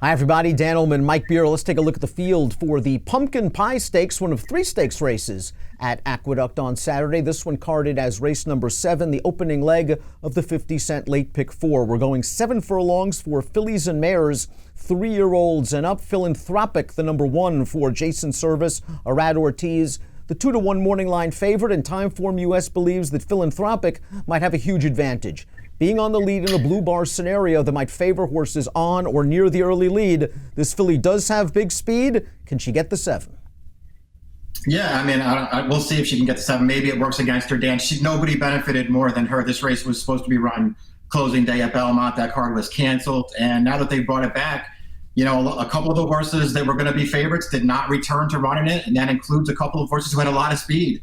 Hi, everybody. Dan Illman, Mike Beer. Let's take a look at the field for the Pumpkin Pie Stakes, one of 3 stakes races at Aqueduct on Saturday. This one carded as race number 7, the opening leg of the 50-cent late pick 4. We're going 7 furlongs for fillies and mares, 3-year-olds and up. Philanthropic, the number 1 for Jason Service, Arad Ortiz, the 2-to-1 morning line favorite, and Timeform US believes that Philanthropic might have a huge advantage. Being on the lead in a blue bar scenario that might favor horses on or near the early lead, this filly does have big speed. Can she get the 7? Yeah, I mean, we'll see if she can get the 7. Maybe it works against her, Dan. Nobody benefited more than her. This race was supposed to be run closing day at Belmont. That card was canceled. And now that they brought it back, you know, a couple of the horses that were going to be favorites did not return to running it. And that includes a couple of horses who had a lot of speed.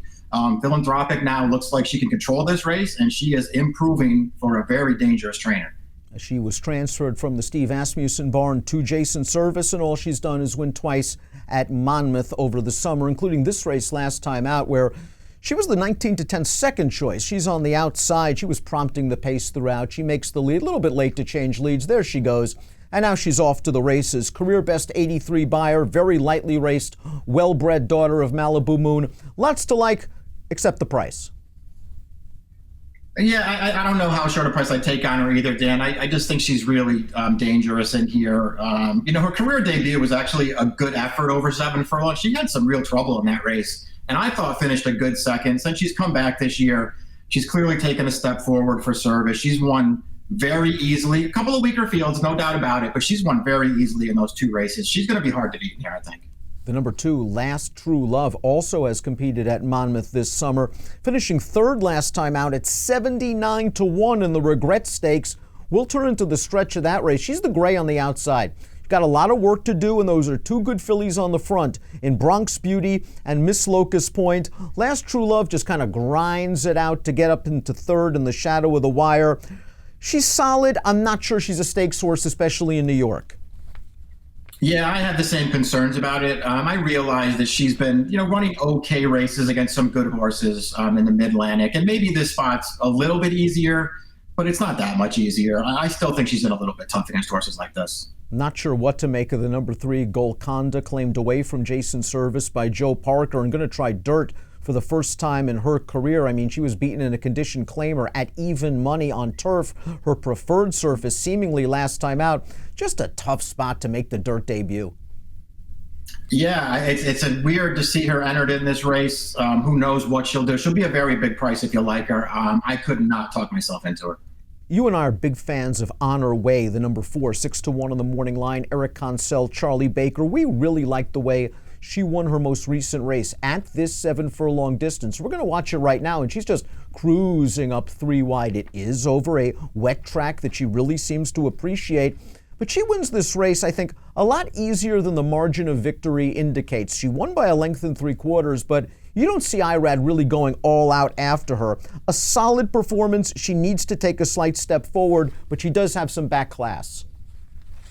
Philanthropic now looks like she can control this race, and she is improving for a very dangerous trainer. She was transferred from the Steve Asmussen barn to Jason Service, and all she's done is win twice at Monmouth over the summer, including this race last time out where she was the 19-10 second choice. She's on the outside. She was prompting the pace throughout. She makes the lead, a little bit late to change leads. There she goes. And now she's off to the races. Career best 83 buyer, very lightly raced, well-bred daughter of Malibu Moon. Lots to like, except the price. Yeah, I don't know how short a price I take on her either, Dan. I just think she's really dangerous in here. You know, her career debut was actually a good effort over 7 furlongs. She had some real trouble in that race, and I thought finished a good second. Since she's come back this year, she's clearly taken a step forward for Service. She's won very easily. A couple of weaker fields, no doubt about it, but she's won very easily in those 2 races. She's going to be hard to beat in here, I think. The number 2, Last True Love, also has competed at Monmouth this summer, finishing 3rd last time out at 79-1 in the Regret Stakes. We'll turn into the stretch of that race. She's the gray on the outside. She's got a lot of work to do, and those are 2 good fillies on the front in Bronx Beauty and Miss Locust Point. Last True Love just kind of grinds it out to get up into 3rd in the shadow of the wire. She's solid. I'm not sure she's a stakes horse, especially in New York. Yeah, I have the same concerns about it. I realize that she's been, you know, running okay races against some good horses in the Mid-Atlantic, and maybe this spot's a little bit easier, but it's not that much easier. I still think she's in a little bit tough against horses like this. Not sure what to make of the number 3, Golconda, claimed away from Jason Service by Joe Parker, and going to try dirt for the first time in her career. I mean, she was beaten in a condition claimer at even money on turf, her preferred surface, seemingly last time out. Just a tough spot to make the dirt debut. Yeah, it's a weird to see her entered in this race. Who knows what she'll do. She'll be a very big price if you like her. I could not talk myself into her. You and I are big fans of Honor Way, the number 4, 6-1 on the morning line. Eric Consell, Charlie Baker. We really like the way she won her most recent race at this 7 furlong distance. We're going to watch it right now, and she's just cruising up 3 wide. It is over a wet track that she really seems to appreciate. But she wins this race, I think, a lot easier than the margin of victory indicates. She won by a length and 3/4, but you don't see Irad really going all out after her. A solid performance. She needs to take a slight step forward, but she does have some back class.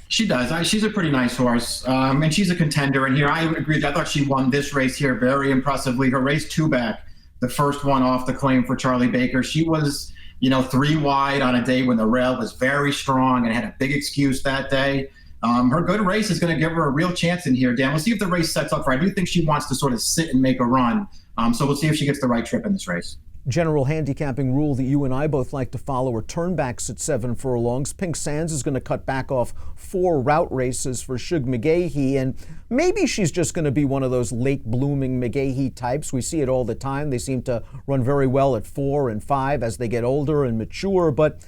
She does. She's a pretty nice horse, and she's a contender in here. I agree. I thought she won this race here very impressively. Her race 2 back, the first one off the claim for Charlie Baker, she was, you know, 3 wide on a day when the rail was very strong and had a big excuse that day. Her good race is going to give her a real chance in here, Dan. We'll see if the race sets up for her. I do think she wants to sort of sit and make a run, so we'll see if she gets the right trip in this race. General handicapping rule that you and I both like to follow are turnbacks at 7 furlongs. Pink Sands is going to cut back off 4 route races for Shug McGahee, and maybe she's just going to be one of those late blooming McGahee types. We see it all the time. They seem to run very well at 4 and 5 as they get older and mature, but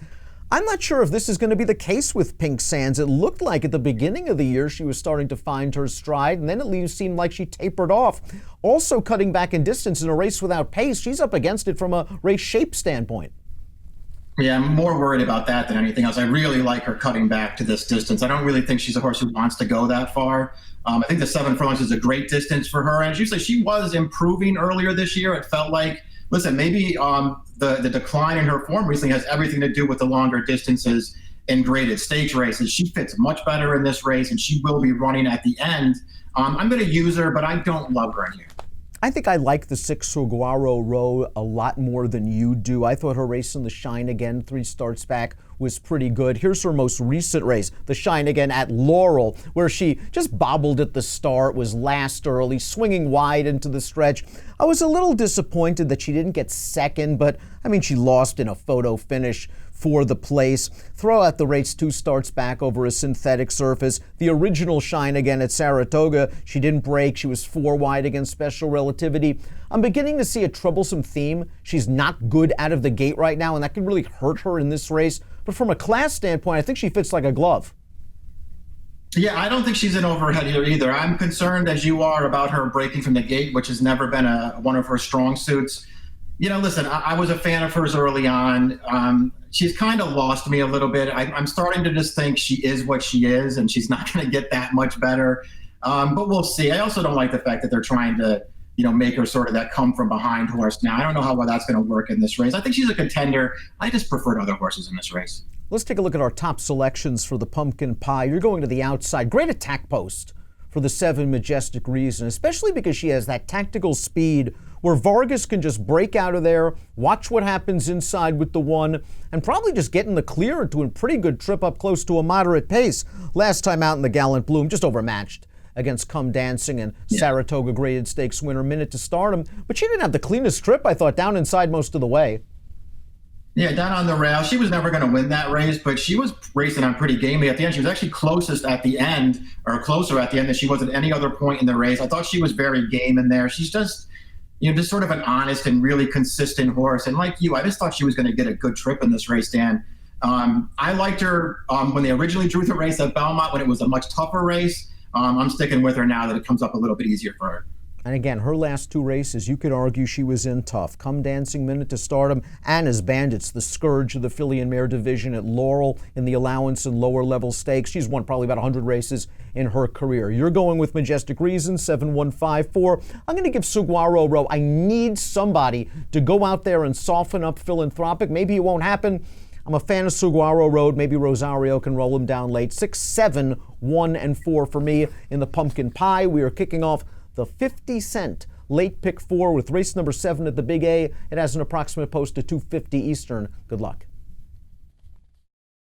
I'm not sure if this is going to be the case with Pink Sands. It looked like at the beginning of the year she was starting to find her stride, and then it seemed like she tapered off. Also cutting back in distance in a race without pace. She's up against it from a race shape standpoint. Yeah, I'm more worried about that than anything else. I really like her cutting back to this distance. I don't really think she's a horse who wants to go that far. I think the 7 furlongs is a great distance for her. And as you say, she was improving earlier this year. It felt like, listen, maybe the decline in her form recently has everything to do with the longer distances in graded stakes races. She fits much better in this race, and she will be running at the end. I'm going to use her, but I don't love her in here. I think I like the 6 Saguaro Row a lot more than you do. I thought her race in the Shine Again 3 starts back was pretty good. Here's her most recent race, the Shine Again at Laurel, where she just bobbled at the start, was last early, swinging wide into the stretch. I was a little disappointed that she didn't get second, but I mean, she lost in a photo finish for the place. Throw out the race 2 starts back over a synthetic surface. The original Shine Again at Saratoga, she didn't break. She was 4 wide against Special Relativity. I'm beginning to see a troublesome theme. She's not good out of the gate right now, and that could really hurt her in this race. But from a class standpoint, I think she fits like a glove. Yeah, I don't think she's an overhead here either. I'm concerned, as you are, about her breaking from the gate, which has never been one of her strong suits. You know, listen, I was a fan of hers early on. She's kind of lost me a little bit. I'm starting to just think she is what she is, and she's not going to get that much better. But we'll see. I also don't like the fact that they're trying to, make her sort of that come from behind horse now. I don't know how well that's going to work in this race. I think she's a contender. I just preferred other horses in this race. Let's take a look at our top selections for the Pumpkin Pie. You're going to the outside. Great attack post for the 7 Majestic Reason, especially because she has that tactical speed where Vargas can just break out of there, watch what happens inside with the 1, and probably just get in the clear into a pretty good trip up close to a moderate pace. Last time out in the Gallant Bloom, just overmatched against Come Dancing and Saratoga Graded Stakes winner Minute to Stardom. But she didn't have the cleanest trip, I thought, down inside most of the way. Yeah, down on the rail. She was never going to win that race, but she was racing on pretty gamely at the end. She was actually closest at the end, or closer at the end than she was at any other point in the race. I thought she was very game in there. She's just sort of an honest and really consistent horse. And like you, I just thought she was going to get a good trip in this race, Dan. I liked her when they originally drew the race at Belmont, when it was a much tougher race. I'm sticking with her now that it comes up a little bit easier for her. And again, her last 2 races, you could argue she was in tough. Come Dancing, Minute to Stardom, and as Bandits, the scourge of the filly and mare division at Laurel in the allowance and lower level stakes. She's won probably about 100 races in her career. You're going with Majestic Reason, 7154. I'm going to give Saguaro Row. I need somebody to go out there and soften up Philanthropic. Maybe it won't happen. I'm a fan of Saguaro Road. Maybe Rosario can roll him down late. 6, 7, 1, and 4 for me in the Pumpkin Pie. We are kicking off the 50-cent late pick 4 with race number 7 at the Big A. It has an approximate post to 2:50 Eastern. Good luck.